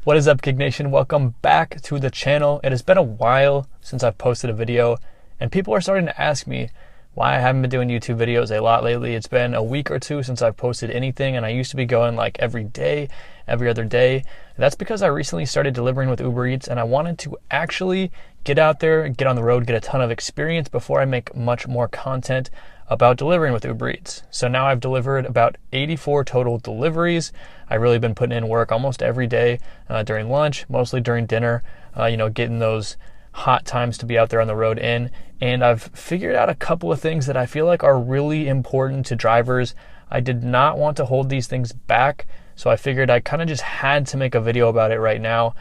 What is up, Gig Nation? Welcome back to the channel. It has been a while since I've posted a video, and people are starting to ask me why I haven't been doing YouTube videos a lot lately. It's been a week or two since I've posted anything, and I used to be going like every day, every other day. That's because I recently started delivering with UberEats, and I wanted to actually get out there, get on the road, get a ton of experience before I make much more content about delivering with UberEats. So now I've delivered about 84 total deliveries. I've really been putting in work almost every day during lunch, mostly during dinner, getting those hot times to be out there on the road in. And I've figured out a couple of things that I feel like are really important to drivers. I did not want to hold these things back, so I figured I kind of just had to make a video about it right now,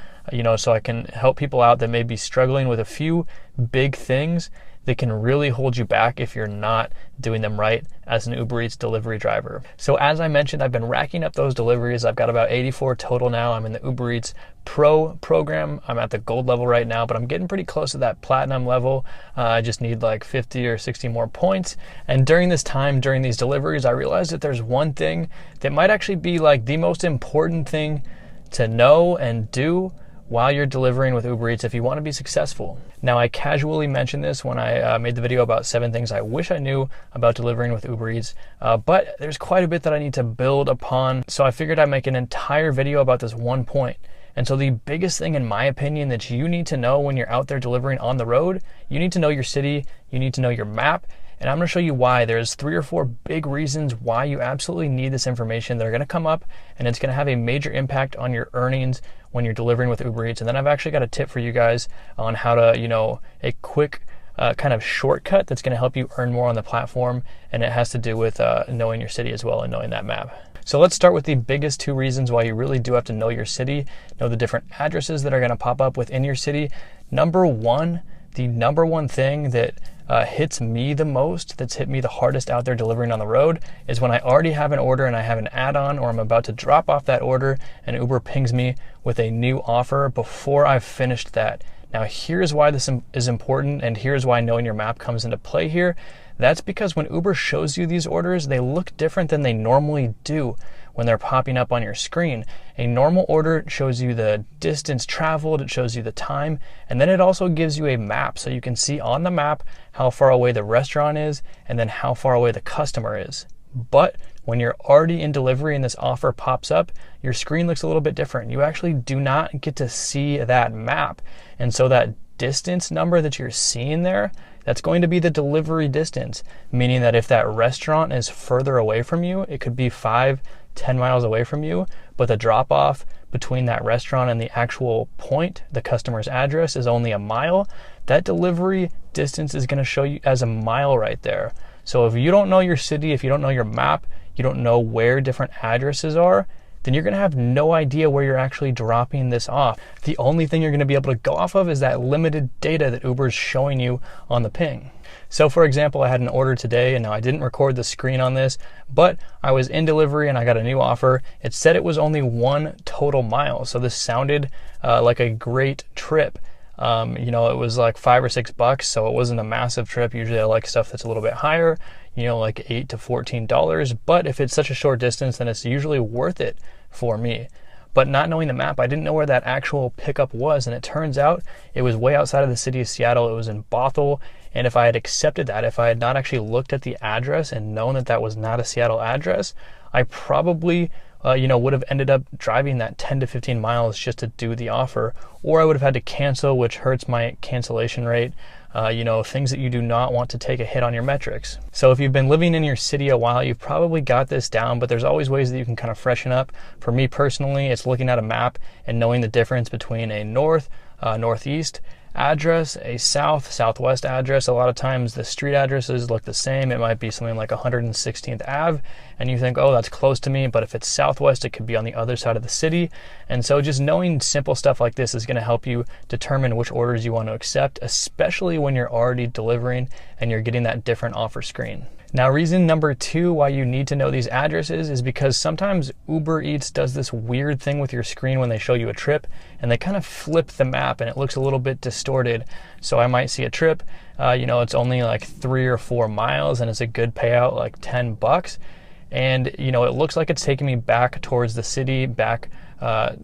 so I can help people out that may be struggling with a few big things that can really hold you back if you're not doing them right as an Uber Eats delivery driver. So as I mentioned, I've been racking up those deliveries. I've got about 84 total now. I'm in the Uber Eats Pro program. I'm at the gold level right now, but I'm getting pretty close to that platinum level. I just need like 50 or 60 more points. And during this time, during these deliveries, I realized that there's one thing that might actually be like the most important thing to know and do while you're delivering with Uber Eats if you want to be successful. Now, I casually mentioned this when I made the video about 7 things I wish I knew about delivering with Uber Eats, but there's quite a bit that I need to build upon, so I figured I'd make an entire video about this one point. And so the biggest thing, in my opinion, that you need to know when you're out there delivering on the road, you need to know your city, you need to know your map, and I'm going to show you why. There's 3 or 4 big reasons why you absolutely need this information that are going to come up, and it's going to have a major impact on your earnings when you're delivering with Uber Eats. And then I've actually got a tip for you guys on how to, a quick kind of shortcut that's going to help you earn more on the platform, and it has to do with knowing your city as well and knowing that map. So let's start with the biggest 2 reasons why you really do have to know your city, know the different addresses that are going to pop up within your city. The number one thing that hits me the most, that's hit me the hardest out there delivering on the road, is when I already have an order and I have an add-on, or I'm about to drop off that order and Uber pings me with a new offer before I've finished that. Now, here's why this is important, and here's why knowing your map comes into play here. That's because when Uber shows you these orders, they look different than they normally do when they're popping up on your screen. A normal order shows you the distance traveled, it shows you the time, and then it also gives you a map, so you can see on the map how far away the restaurant is and then how far away the customer is. But when you're already in delivery and this offer pops up, your screen looks a little bit different. You actually do not get to see that map. And so that distance number that you're seeing there, that's going to be the delivery distance, meaning that if that restaurant is further away from you, it could be 5-10 miles away from you, but the drop off between that restaurant and the actual point, the customer's address, is only a mile. That delivery distance is going to show you as a mile right there. So if you don't know your city, if you don't know your map, you don't know where different addresses are, then you're going to have no idea where you're actually dropping this off. The only thing you're going to be able to go off of is that limited data that Uber's showing you on the ping. So for example, I had an order today, and now I didn't record the screen on this, but I was in delivery and I got a new offer. It said it was only 1 total mile. So this sounded like a great trip. It was like $5 or $6, so it wasn't a massive trip. Usually I like stuff that's a little bit higher, like $8 to $14. But if it's such a short distance, then it's usually worth it for me. But not knowing the map, I didn't know where that actual pickup was, and it turns out it was way outside of the city of Seattle. It was in Bothell, and if I had accepted that, if I had not actually looked at the address and known that that was not a Seattle address, I probably would have ended up driving that 10 to 15 miles just to do the offer, or I would have had to cancel, which hurts my cancellation rate. Things that you do not want to take a hit on your metrics. So if you've been living in your city a while, you've probably got this down, but there's always ways that you can kind of freshen up. For me personally, it's looking at a map and knowing the difference between a northeast address, a southwest address. A lot of times the street addresses look the same. It might be something like 116th Ave, and you think, oh, that's close to me, but if it's southwest, it could be on the other side of the city. And so just knowing simple stuff like this is going to help you determine which orders you want to accept, especially when you're already delivering and you're getting that different offer screen. Now, reason number 2 why you need to know these addresses is because sometimes Uber Eats does this weird thing with your screen when they show you a trip, and they kind of flip the map and it looks a little bit distorted. So I might see a trip, it's only like 3 or 4 miles and it's a good payout, like $10. And, it looks like it's taking me back towards the city, back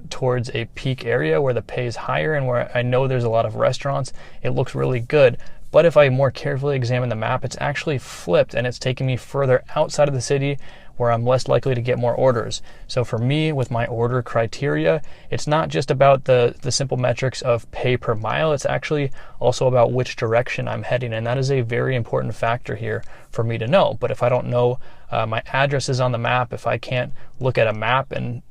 towards a peak area where the pay is higher and where I know there's a lot of restaurants, it looks really good. But if I more carefully examine the map, it's actually flipped and it's taking me further outside of the city where I'm less likely to get more orders. So for me, with my order criteria, it's not just about the simple metrics of pay per mile, it's actually also about which direction I'm heading. And that is a very important factor here for me to know. But if I don't know my address is on the map, if I can't look at a map and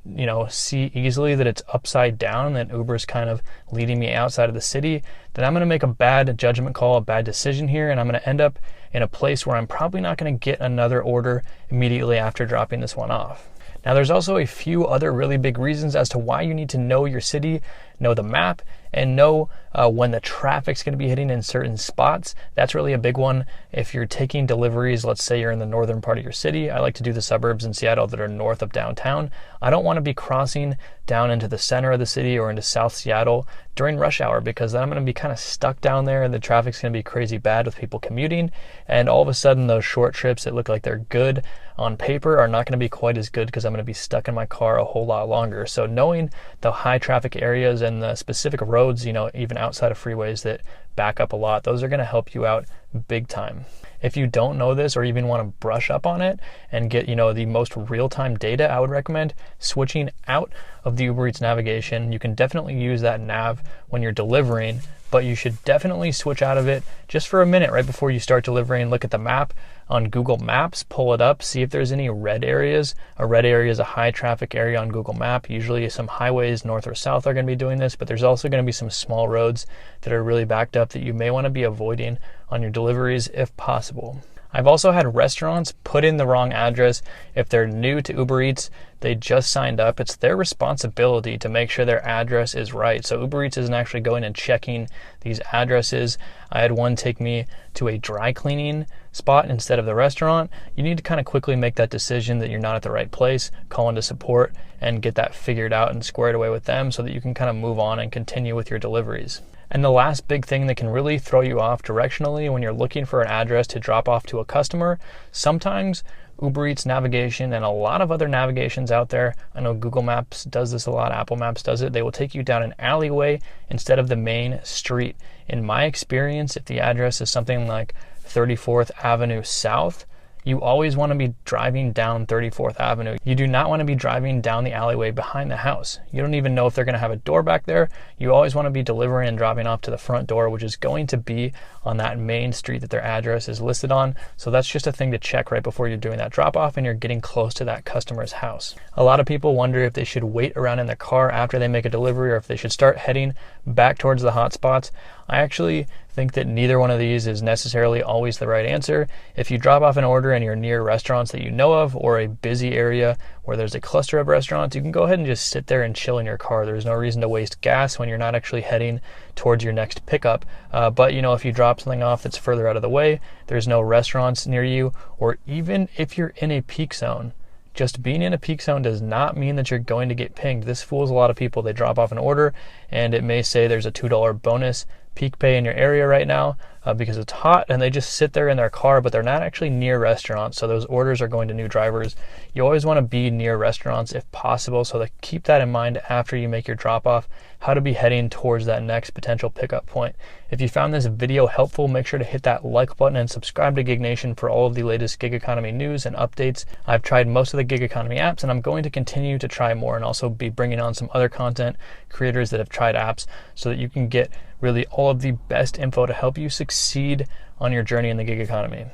see easily that it's upside down, that Uber's kind of leading me outside of the city, then I'm going to make a bad judgment call, a bad decision here, and I'm going to end up in a place where I'm probably not going to get another order immediately after dropping this one off. Now, there's also a few other really big reasons as to why you need to know your city, know the map, and know when the traffic's going to be hitting in certain spots. That's really a big one. If you're taking deliveries, let's say you're in the northern part of your city. I like to do the suburbs in Seattle that are north of downtown. I don't want to be crossing down into the center of the city or into South Seattle during rush hour, because then I'm going to be kind of stuck down there and the traffic's going to be crazy bad with people commuting. And all of a sudden, those short trips that look like they're good on paper are not going to be quite as good because I'm going to be stuck in my car a whole lot longer. So knowing the high traffic areas and the specific roads, even outside of freeways that back up a lot, those are going to help you out big time. If you don't know this or even want to brush up on it and get the most real-time data, I would recommend switching out of the Uber Eats navigation. You can definitely use that nav when you're delivering, but you should definitely switch out of it just for a minute right before you start delivering. Look at the map on Google Maps, pull it up, see if there's any red areas. A red area is a high traffic area on Google Map. Usually some highways north or south are going to be doing this, but there's also going to be some small roads that are really backed up that you may want to be avoiding on your deliveries if possible. I've also had restaurants put in the wrong address. If they're new to Uber Eats, they just signed up, it's their responsibility to make sure their address is right. So Uber Eats isn't actually going and checking these addresses. I had one take me to a dry cleaning spot instead of the restaurant. You need to kind of quickly make that decision that you're not at the right place, call into support, and get that figured out and squared away with them so that you can kind of move on and continue with your deliveries. And the last big thing that can really throw you off directionally when you're looking for an address to drop off to a customer, sometimes Uber Eats navigation and a lot of other navigations out there, I know Google Maps does this a lot, Apple Maps does it, they will take you down an alleyway instead of the main street. In my experience, if the address is something like 34th Avenue South, you always want to be driving down 34th Avenue. You do not want to be driving down the alleyway behind the house. You don't even know if they're going to have a door back there. You always want to be delivering and dropping off to the front door, which is going to be on that main street that their address is listed on. So that's just a thing to check right before you're doing that drop off and you're getting close to that customer's house. A lot of people wonder if they should wait around in their car after they make a delivery or if they should start heading back towards the hot spots. I actually think that neither one of these is necessarily always the right answer. If you drop off an order and you're near restaurants that you know of or a busy area where there's a cluster of restaurants, you can go ahead and just sit there and chill in your car. There's no reason to waste gas when you're not actually heading towards your next pickup. But if you drop something off that's further out of the way, there's no restaurants near you, or even if you're in a peak zone, just being in a peak zone does not mean that you're going to get pinged. This fools a lot of people. They drop off an order and it may say there's a $2 bonus peak pay in your area right now because it's hot, and they just sit there in their car, but they're not actually near restaurants. So those orders are going to new drivers. You always want to be near restaurants if possible. So to keep that in mind after you make your drop off, how to be heading towards that next potential pickup point. If you found this video helpful, make sure to hit that like button and subscribe to Gig Nation for all of the latest gig economy news and updates. I've tried most of the gig economy apps, and I'm going to continue to try more and also be bringing on some other content creators that have tried apps so that you can get really all of the best info to help you succeed on your journey in the gig economy.